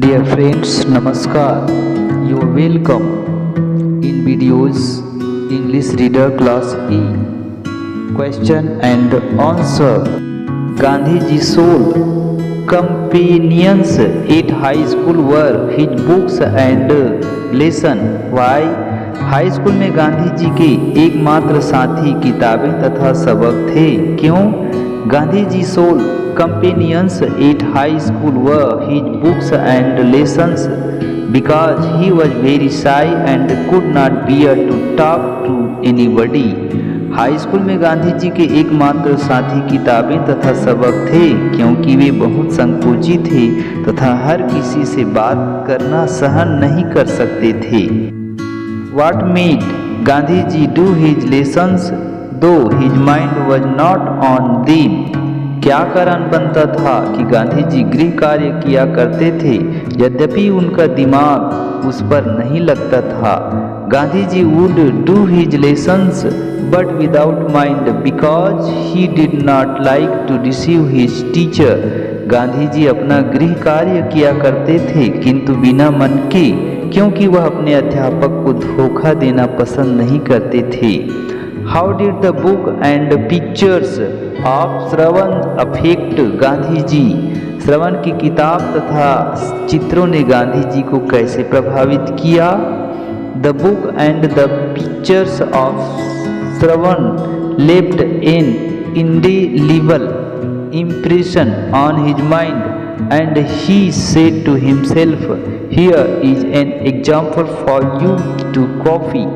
Dear friends, Namaskar. You are welcome in videos English Reader Class E. Question and answer. Gandhi Ji's sole companions at high school were his books and lesson. Why? High school में गांधी जी के एकमात्र साथी किताबें तथा सबक थे। क्यों? Gandhi ji soul companions at high school were his books and lessons because he was very shy and could not bear to talk to anybody. High school में गांधी जी के एकमात्र साथी किताबें तथा सबक थे क्योंकि वे बहुत संकोची थे तथा हर किसी से बात करना सहन नहीं कर सकते थे। What made Gandhi ji do his lessons though his mind was not on them? क्या कारण बनता था कि गांधी जी गृह कार्य किया करते थे यद्यपि उनका दिमाग उस पर नहीं लगता था। Gandhi ji would do his lessons but without mind because he did not like to deceive his teacher. Gandhi ji अपना गृह कार्य किया करते थे किंतु बिना मन के, क्योंकि वह अपने अध्यापक को धोखा देना पसंद नहीं करते थे। How did the book and pictures of Shravan affect Gandhi ji? श्रवण की किताब तथा चित्रों ने गांधी जी को कैसे प्रभावित किया? The book and the pictures of Shravan left an indelible impression on his mind and he said to himself, here is an example for you to copy.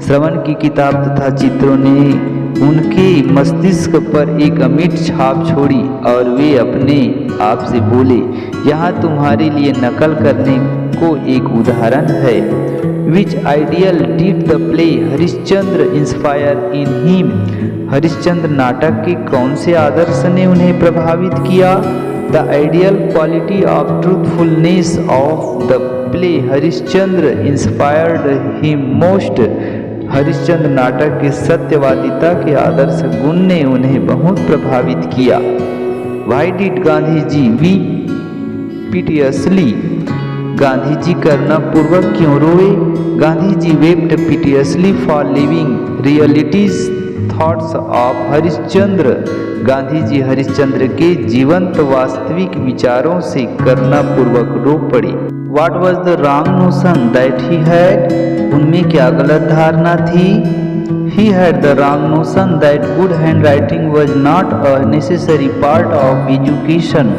श्रवण की किताब तथा चित्रों ने उनके मस्तिष्क पर एक अमिट छाप छोड़ी और वे अपने आप से बोले, यहाँ तुम्हारे लिए नकल करने को एक उदाहरण है। Which ideal did the play Harishchandra inspire in him? Harishchandra नाटक के कौन से आदर्श ने उन्हें प्रभावित किया? The ideal quality of truthfulness of the play Harishchandra inspired him most. Harishchandra नाटक के सत्यवादिता के आदर्श गुण ने उन्हें बहुत प्रभावित किया। Why did Gandhi ji weep piteously? Gandhi ji करुणा पूर्वक क्यों रोए? Gandhi ji wept piteously for living realities thoughts of Harishchandra. Gandhi ji Harishchandra के जीवंत वास्तविक विचारों से करुणा पूर्वक रो पड़े। What was the wrong notion that he had? उनमें क्या गलत धारणा थी? He had the wrong notion that good handwriting was not a necessary part of education.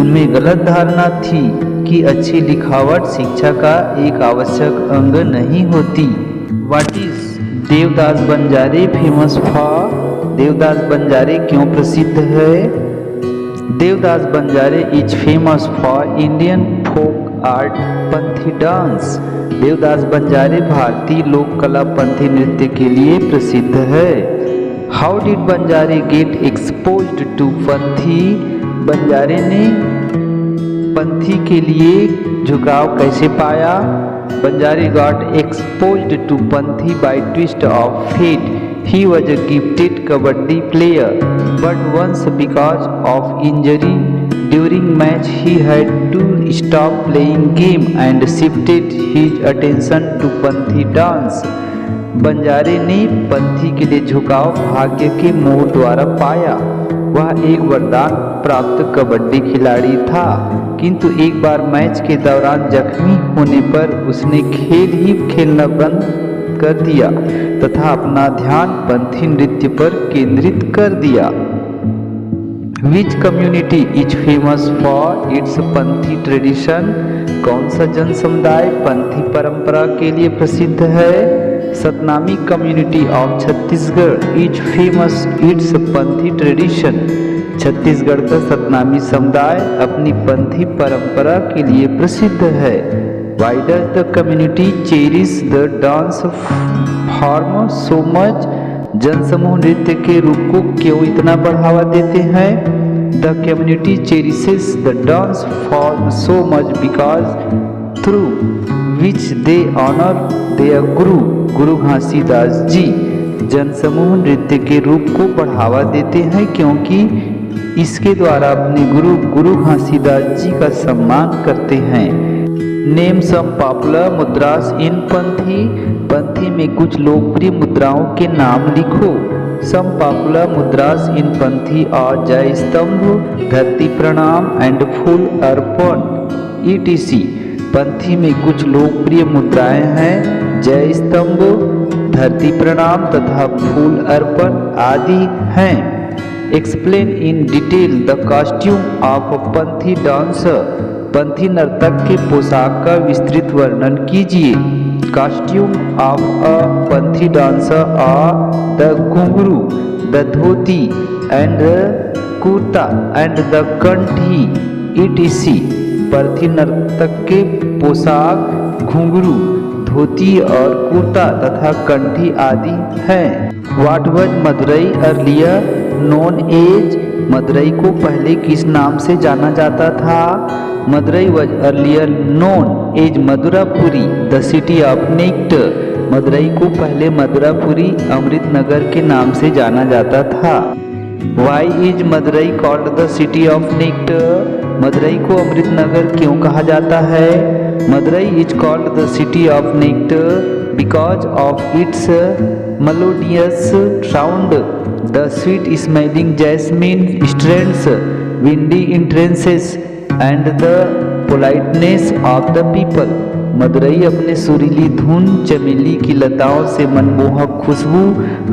उनमें गलत धारणा थी कि अच्छी लिखावट शिक्षा का एक आवश्यक अंग नहीं होती। What is Devdas Banjare famous for? Devdas Banjare क्यों प्रसिद्ध है? Devdas Banjare is famous for Indian folk art Panthi dance. Devdas Banjare भारतीय लोक कला पंथी नृत्य के लिए प्रसिद्ध है। How did Banjare get exposed to Panthi? Banjare ने पंथी के लिए झुकाव कैसे पाया? Banjare got exposed to Panthi by twist of fate. He was a gifted kabaddi player, but once because of injury during match he had to stop playing game and shifted his attention to Panthi dance. बंजारे ने पंथी के लिए झुकाव भाग्य के मोह द्वारा पाया। वह एक वरदान प्राप्त कबड्डी खिलाड़ी था किंतु एक बार मैच के दौरान जख्मी होने पर उसने खेल ही खेलना बंद कर दिया तथा अपना ध्यान पंथी नृत्य पर केंद्रित कर दिया। Which community is famous for its Panthi tradition? कौन सा जन समुदाय पंथी परंपरा के लिए प्रसिद्ध है? Satnami community of Chhattisgarh is famous it's Panthi tradition. Chhattisgarh का सतनामी समुदाय अपनी पंथी परंपरा के लिए प्रसिद्ध है। Why does the community cherish the dance form so much? जनसमूह नृत्य के रूप को क्यों इतना बढ़ावा देते हैं? The community cherishes the dance form so much because through which they honor their guru, गुरु घासीदास जी। जनसमूह नृत्य के रूप को बढ़ावा देते हैं क्योंकि इसके द्वारा अपने गुरु घासीदास जी का सम्मान करते हैं। नेम सम पॉपुलर मुद्रास इन पंथी। पंथी में कुछ लोकप्रिय मुद्राओं के नाम लिखो। सम पॉपुलर मुद्रास इन पंथी और जय स्तंभ, धरती प्रणाम एंड फूल अर्पण ETC। पंथी में कुछ लोकप्रिय मुद्राएं हैं जय स्तंभ, धरती प्रणाम तथा फूल अर्पण आदि हैं। Explain in detail the costume of Panthi dancer. Panthi नर्तक के पोशाक का विस्तृत वर्णन कीजिए। Costume of a Panthi dancer are the ghungroo, the dhoti and kurta and the kanthi ETC। Panthi नर्तक के पोशाक घुंघरू, धोती और कुर्ता तथा कंठी आदि हैं। What was Madurai earlier known as. Madurai को पहले किस नाम से जाना जाता था? Madurai was earlier known as Madurapuri the city of nectar. Madurai को पहले मदुरापुरी अमृतनगर के नाम से जाना जाता था। Why is Madurai called the city of nectar. Madurai को अमृतनगर क्यों कहा जाता है? Madurai is called the city of nectar because of its melodious sound, the sweet smelling jasmine strands, windy entrances and the politeness of the people. Madurai अपने सुरीली धुन, चमेली की लताओं से मनमोहक खुशबू,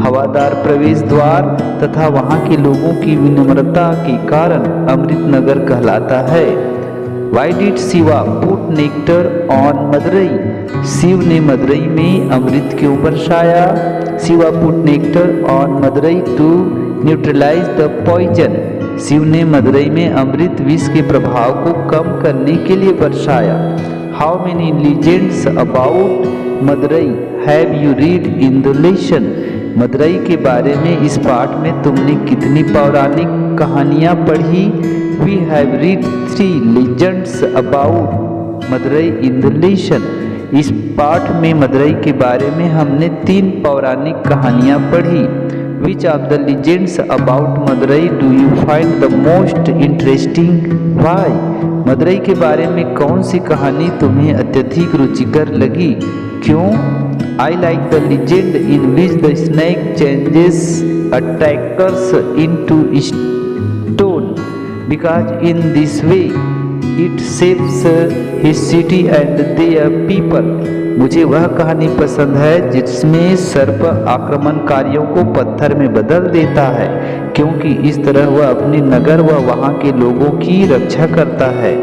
हवादार प्रवेश द्वार तथा वहाँ के लोगों की विनम्रता के कारण अमृतनगर कहलाता है। Why did Shiva put nectar on Madurai. Shiv ने मदुरई में अमृत क्यों बरसाया? Shiva put nectar on Madurai to neutralise the poison. Shiv ने मदुरई में अमृत विष के प्रभाव को कम करने के लिए बरसाया। How many legends about Madurai have you read in the lesson. Madurai के बारे में इस पाठ में तुमने कितनी पौराणिक कहानियाँ पढ़ी? We have read 3 legends about Madurai in the lesson. इस पाठ में मदुरई के बारे में हमने 3 पौराणिक कहानियाँ पढ़ी। Which of the legends about Madurai do you find the most interesting? Why? Madurai के बारे में कौन सी कहानी तुम्हें अत्यधिक रुचिकर लगी? क्यों? I like the legend in which the snake changes attackers into stone because in this way it saves his city and their people. मुझे वह कहानी पसंद है जिसमें सर्प आक्रमणकारियों को पत्थर में बदल देता है, क्योंकि इस तरह वह अपने नगर व वहाँ के लोगों की रक्षा करता है।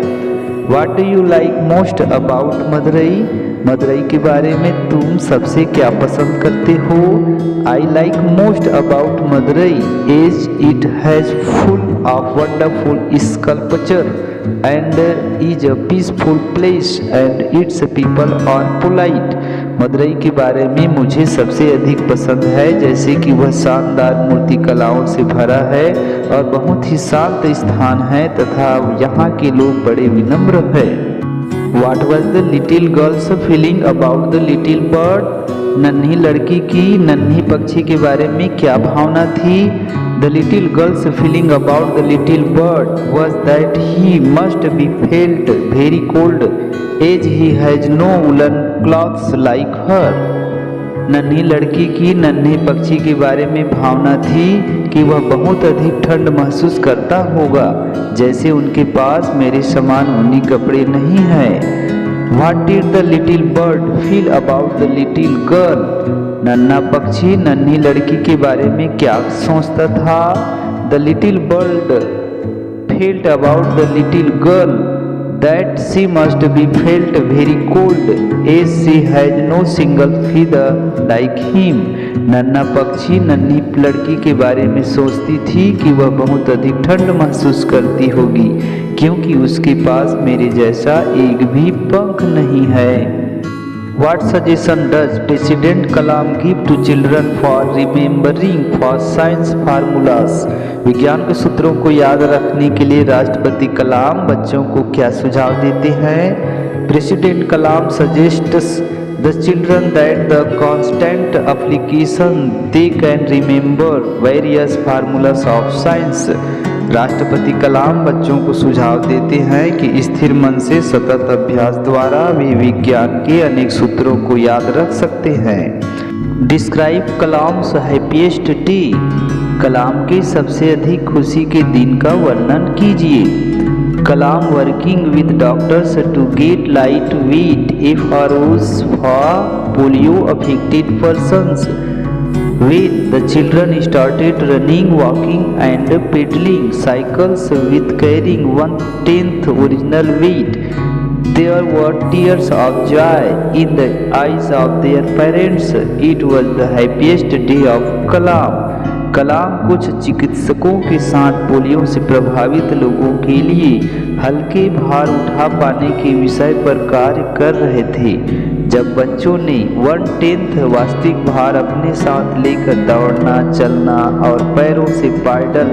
What do you like most about Madurai? Madurai के बारे में तुम सबसे क्या पसंद करते हो? I like most about Madurai as it has full of wonderful sculpture and is a peaceful place and its people are polite. Madurai के बारे में मुझे सबसे अधिक पसंद है जैसे कि वह शानदार मूर्ति कलाओं से भरा है और बहुत ही शांत स्थान है तथा यहाँ के लोग बड़े विनम्र है। What was the little girl's feeling about the little bird? नन्ही लड़की की नन्ही पक्षी के बारे में क्या भावना थी? The little girl's feeling about the little bird was that he must be felt very cold as he has no woolen clothes like her. नन्ही लड़की की नन्हे पक्षी के बारे में भावना थी कि वह बहुत अधिक ठंड महसूस करता होगा जैसे उनके पास मेरे समान ऊनी कपड़े नहीं हैं। What did the little bird feel about the little girl? नन्हा पक्षी नन्ही लड़की के बारे में क्या सोचता था? The little bird felt about the little girl that she must be felt very cold as she has no single feather like him. नन्हा पक्षी नन्ही लड़की के बारे में सोचती थी कि वह बहुत अधिक ठंड महसूस करती होगी क्योंकि उसके पास मेरे जैसा एक भी पंख नहीं है। What suggestion does President Kalam give to children for remembering for science formulas? विज्ञान के सूत्रों को याद रखने के लिए राष्ट्रपति कलाम बच्चों को क्या सुझाव देते हैं? President Kalam suggests the children that the constant application they can remember various formulas of science. राष्ट्रपति कलाम बच्चों को सुझाव देते हैं कि स्थिर मन से सतत अभ्यास द्वारा वे विज्ञान के अनेक सूत्रों को याद रख सकते हैं। Describe Kalam's happiest day. Kalam के सबसे अधिक खुशी के दिन का वर्णन कीजिए। Kalam working with doctors to get light weight FROs for polio affected persons. When the children started running, walking and pedaling cycles with carrying 1/10 original weight, there were tears of joy in the eyes of their parents. It was the happiest day of Kalam. कलाम कुछ चिकित्सकों के साथ polio से प्रभावित लोगों के लिए हल्के भार उठा पाने के विषय पर कार्य कर रहे थे। जब बच्चों ने 1/10 वास्तविक भार अपने साथ लेकर दौड़ना, चलना और पैरों से पैडल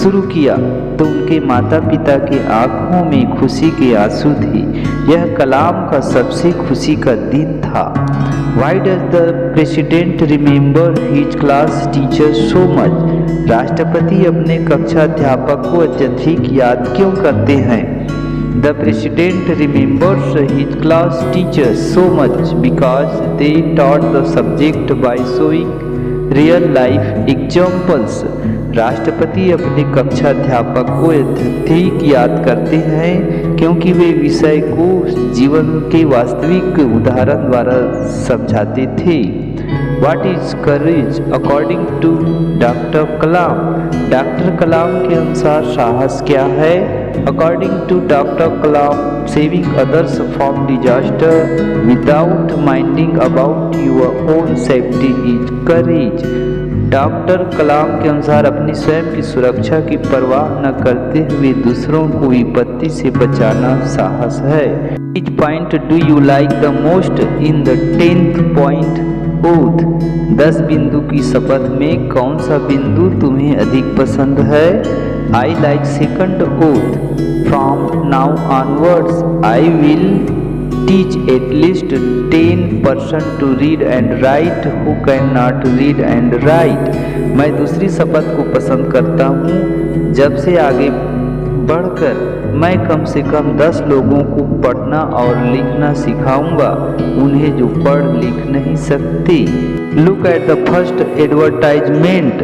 शुरू किया तो उनके माता पिता के आंखों में खुशी के आंसू थे। यह कलाम का सबसे खुशी का दिन था। Why does the president remember his class teacher so much? राष्ट्रपति अपने कक्षा अध्यापक को अत्यधिक याद क्यों करते हैं? The president remembers his class teachers so much because they taught the subject by showing real life examples. राष्ट्रपति अपने कक्षा अध्यापक को अत्यधिक याद करते हैं क्योंकि वे विषय को जीवन के वास्तविक उदाहरण द्वारा समझाते थे। What is courage according to Dr. Kalam? Doctor Kalam के अनुसार साहस क्या है? According to Dr. Kalam, saving others from disaster without minding about your own safety is courage. Doctor Kalam के अनुसार अपनी स्वयं की सुरक्षा की परवाह न करते हुए दूसरों को विपत्ति से बचाना साहस है। Which point do you like the most in the 10th point oath? 10 बिंदु की शपथ में कौन सा बिंदु तुम्हें अधिक पसंद है? I like second oath. From now onwards, I will teach at least 10% to read and write who cannot read and write. मैं दूसरी शपथ को पसंद करता हूँ। जब से आगे बढ़कर मैं कम से कम 10 लोगों को पढ़ना और लिखना सिखाऊंगा, उन्हें जो पढ़ लिख नहीं सकते। Look at the first advertisement.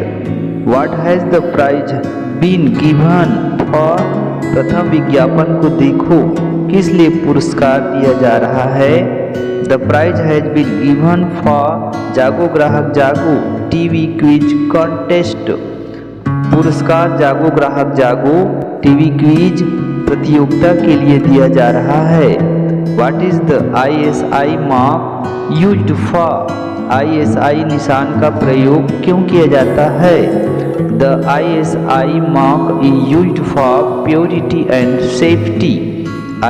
What has the prize been given for? प्रथम विज्ञापन को देखो, किस लिए पुरस्कार दिया जा रहा है? The prize has been given for जागो ग्राहक जागो टीवी क्विज कॉन्टेस्ट। पुरस्कार जागो ग्राहक जागो टीवी क्विज प्रतियोगिता के लिए दिया जा रहा है। What is the ISI mark used for? ISI निशान का प्रयोग क्यों किया जाता है? The ISI mark is used for purity and safety.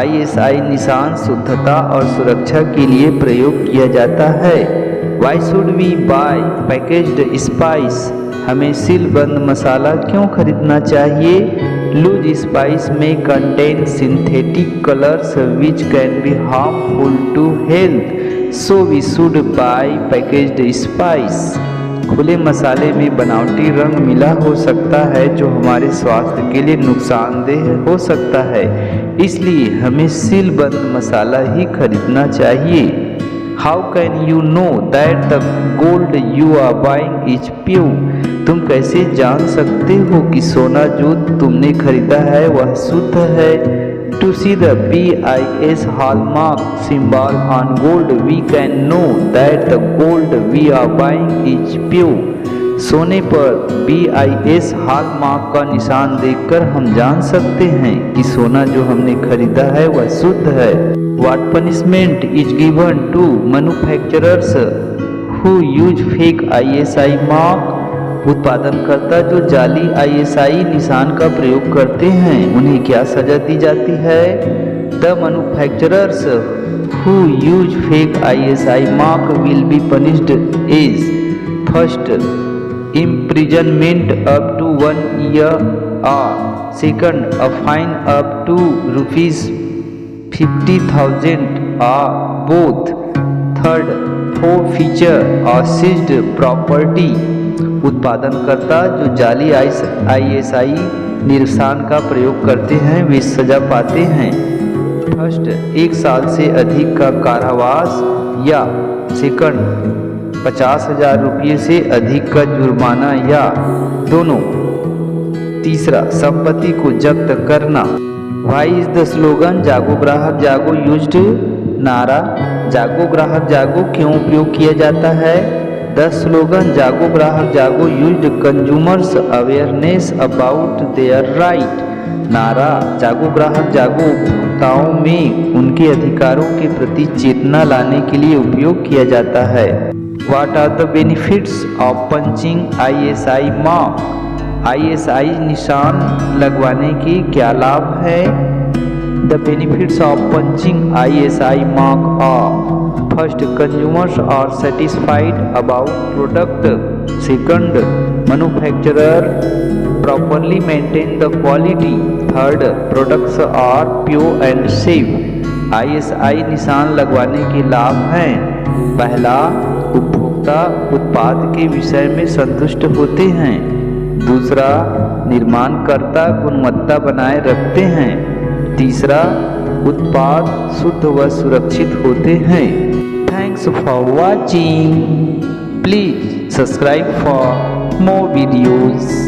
ISI निशान शुद्धता और सुरक्षा के लिए प्रयोग किया जाता है। Why should we buy packaged spice? हमें सीलबंद मसाला क्यों खरीदना चाहिए? Loose spice may contain synthetic colors which can be harmful to health, so we should buy packaged spice. खुले मसाले में बनावटी रंग मिला हो सकता है जो हमारे स्वास्थ्य के लिए नुकसानदेह हो सकता है, इसलिए हमें सीलबंद मसाला ही खरीदना चाहिए। How can you know that the gold you are buying is pure? तुम कैसे जान सकते हो कि सोना जो तुमने खरीदा है वह शुद्ध है? To see the BIS hallmark symbol on gold, we can know that the gold we are buying is pure. सोने पर BIS हॉलमार्क का निशान देखकर हम जान सकते हैं कि सोना जो हमने खरीदा है वह शुद्ध है। What punishment is given to manufacturers who use fake ISI mark? उत्पादनकर्ता जो जाली ISI निशान का प्रयोग करते हैं उन्हें क्या सजा दी जाती है? The manufacturers who use fake ISI mark will be punished as first, imprisonment up to 1 year, or second, a fine up to ₹50,000 or both, third, forfeiture or seized property. उत्पादनकर्ता जो जाली ISI निशान का प्रयोग करते हैं वे सजा पाते हैं। फर्स्ट, 1 साल से अधिक का कारावास या सेकंड, 50,000 रुपये से अधिक का जुर्माना या दोनों। तीसरा, संपत्ति को जब्त करना। व्हाई इज द स्लोगन जागो ग्राहक जागो यूज्ड? नारा जागो ग्राहक जागो क्यों उपयोग किया जाता है? द स्लोगन जागो ग्राहक जागो used consumers awareness about their right. नारा जागो ग्राहक जागो उपभोक्ताओं में उनके अधिकारों के प्रति चेतना लाने के लिए उपयोग किया जाता है। What are the benefits of punching ISI mark? ISI निशान लगवाने के क्या लाभ है? The benefits of punching ISI mark are: first, consumers are satisfied about product. Second, manufacturer properly maintain the quality. Third, products are pure and safe. ISI निशान लगवाने के लाभ हैं। पहला, उपभोक्ता उत्पाद के विषय में संतुष्ट होते हैं। दूसरा, निर्माणकर्ता गुणवत्ता बनाए रखते हैं। तीसरा, उत्पाद शुद्ध व सुरक्षित होते हैं। Thanks for watching. Please subscribe for more videos.